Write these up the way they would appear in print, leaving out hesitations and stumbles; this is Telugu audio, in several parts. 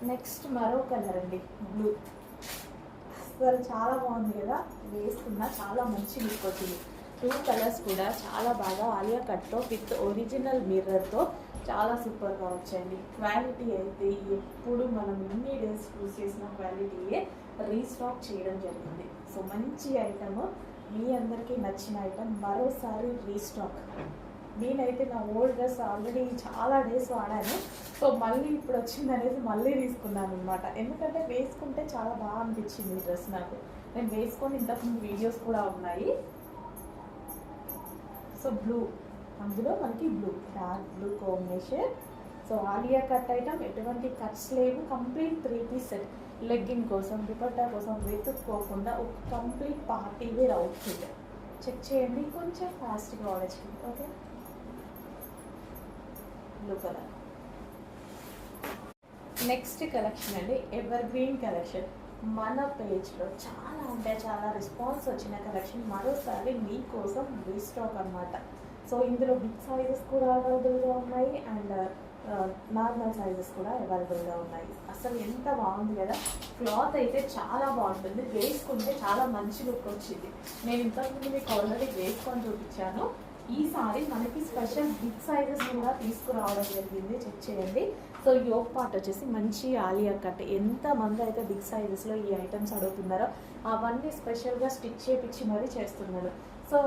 నెక్స్ట్ మరో కలర్ అండి, బ్లూ. అసలు చాలా బాగుంది కదా, వేసుకున్నా చాలా మంచి లుక్ వచ్చింది. 2 కలర్స్ కూడా చాలా బాగా ఆలియా కట్తో విత్ ఒరిజినల్ మిర్రర్తో చాలా సూపర్గా వచ్చాయండి. క్వాలిటీ అయితే ఎప్పుడు మనం ఎన్ని డేస్ యూజ్ చేసిన క్వాలిటీయే రీస్టాక్ చేయడం జరిగింది. సో మంచి ఐటమ్, మీ అందరికీ నచ్చిన ఐటమ్ మరోసారి రీస్టాక్. నేనైతే నా ఓల్డ్ డ్రెస్ ఆల్రెడీ చాలా డేస్ వాడాను. సో మళ్ళీ ఇప్పుడు వచ్చింది అనేది మళ్ళీ తీసుకున్నాను అనమాట. ఎందుకంటే వేసుకుంటే చాలా బాగా అనిపించింది ఈ డ్రెస్ నాకు. నేను వేసుకొని ఇంతకుముందు వీడియోస్ కూడా ఉన్నాయి. సో బ్లూ, అందులో మనకి blue, dark blue combination. So Alia cut item, ఎటువంటి కట్స్ లేవు. Complete 3 piece set. లెగ్గింగ్ కోసం, దుపట్టా కోసం వెతుక్కోకుండా ఒక complete party wear outfit. Check చేయండి, కొంచెం ఫాస్ట్గా ఆలోచించండి. Okay, blue colour. Next collection అండి, ఎవర్ గ్రీన్ కలెక్షన్. మన పేజ్లో చాలా అంటే చాలా రెస్పాన్స్ వచ్చిన కలెక్షన్ మరోసారి మీకోసం రీస్టాక్ అనమాట. సో ఇందులో బిగ్ సైజెస్ కూడా అవైలబుల్గా ఉన్నాయి అండ్ నార్మల్ సైజెస్ కూడా అవైలబుల్గా ఉన్నాయి. అసలు ఎంత బాగుంది కదా, క్లాత్ అయితే చాలా బాగుంటుంది. వేసుకుంటే చాలా మంచి లుక్ వచ్చింది. నేను ఇంతకుముందు మీకు ఆల్రెడీ వేసుకొని చూపించాను. ఈసారి మనకి స్పెషల్ బిగ్ సైజెస్ కూడా తీసుకురావడం జరిగింది. చెక్ చేయండి. సో యోక్ పార్ట్ వచ్చేసి మంచి ఆలియా కట్. ఎంతమంది అయితే బిగ్ సైజెస్లో ఈ ఐటమ్స్ అడుగుతున్నారో అవన్నీ స్పెషల్గా స్టిచ్ చేపించి మరీ చేస్తున్నాడు. సో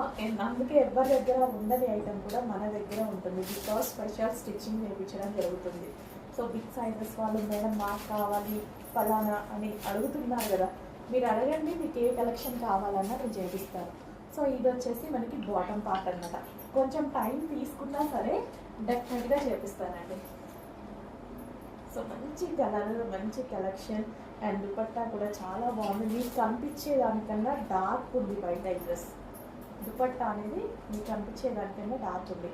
అందుకే ఎవరి దగ్గర ఉండని ఐటమ్ కూడా మన దగ్గర ఉంటుంది. బికాస్ స్పెషల్ స్టిచ్చింగ్ చేయించడం జరుగుతుంది. సో బిగ్ సైజెస్ వాళ్ళు మేడం మాకు కావాలి ఫలానా అని అడుగుతున్నారు కదా, మీరు అడగండి, మీకు ఏ కలెక్షన్ కావాలన్నా నేను చేపిస్తాను. సో ఇది వచ్చేసి మనకి బాటమ్ పార్ట్ అనమాట. కొంచెం టైం తీసుకున్నా సరే డెఫినెట్గా చేపిస్తానండి. సో మంచి కలర్, మంచి కలెక్షన్ అండ్ దుపట్టా కూడా చాలా బాగుంది. మీకు కనిపించేదానికన్నా డార్క్ ఉంది బయట ఈ డ్రెస్. దుపట్టా అనేది మీకు కనిపించేదానికన్నా డార్క్ ఉంది.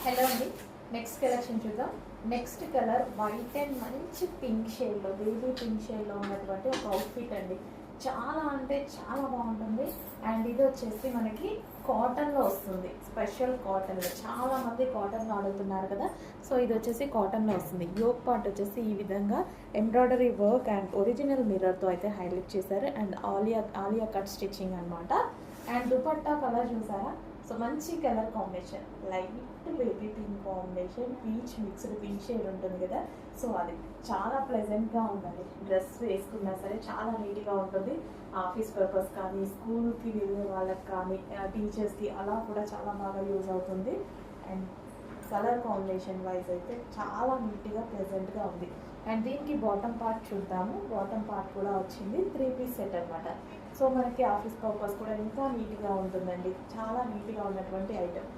హలో అండి, నెక్స్ట్ కలెక్షన్ చూద్దాం. నెక్స్ట్ కలర్ వైట్ అండ్ మంచి పింక్ షేడ్లో, బేబీ పింక్ షేడ్లో ఉన్నటువంటి ఒక అవుట్ఫిట్ అండి. చాలా అంటే చాలా బాగుంటుంది. అండ్ ఇది వచ్చేసి మనకి కాటన్లో వస్తుంది, స్పెషల్ కాటన్లో. చాలామంది కాటన్లో అడుగుతున్నారు కదా, సో ఇది వచ్చేసి కాటన్లో వస్తుంది. యోక్ పార్ట్ వచ్చేసి ఈ విధంగా ఎంబ్రాయిడరీ వర్క్ అండ్ ఒరిజినల్ మిర్రర్తో అయితే హైలైట్ చేశారు. అండ్ ఆలియా కట్ స్టిచ్చింగ్ అనమాట. అండ్ దుపట్టా కలర్ చూసారా, సో మంచి colour combination, light baby pink combination, peach mixed pink shade ఉంటుంది కదా. సో అది చాలా ప్లెజెంట్గా ఉందండి. డ్రెస్ వేసుకున్నా సరే చాలా నీట్గా ఉంటుంది. ఆఫీస్ పర్పస్ కానీ, స్కూల్కి వెళ్ళే వాళ్ళకి కానీ, టీచర్స్కి అలా కూడా చాలా బాగా యూజ్ అవుతుంది. అండ్ కలర్ కాంబినేషన్ వైజ్ అయితే చాలా నీట్గా ప్లెజెంట్గా ఉంది. అండ్ దీనికి బాటమ్ పార్ట్ చూద్దాము. బాటమ్ పార్ట్ కూడా వచ్చింది 3 పీస్ సెట్ అనమాట. సో మనకి ఆఫీస్ పర్పస్ కూడా ఇంకా నీట్గా ఉంటుందండి. చాలా నీట్గా ఉన్నటువంటి ఐటమ్.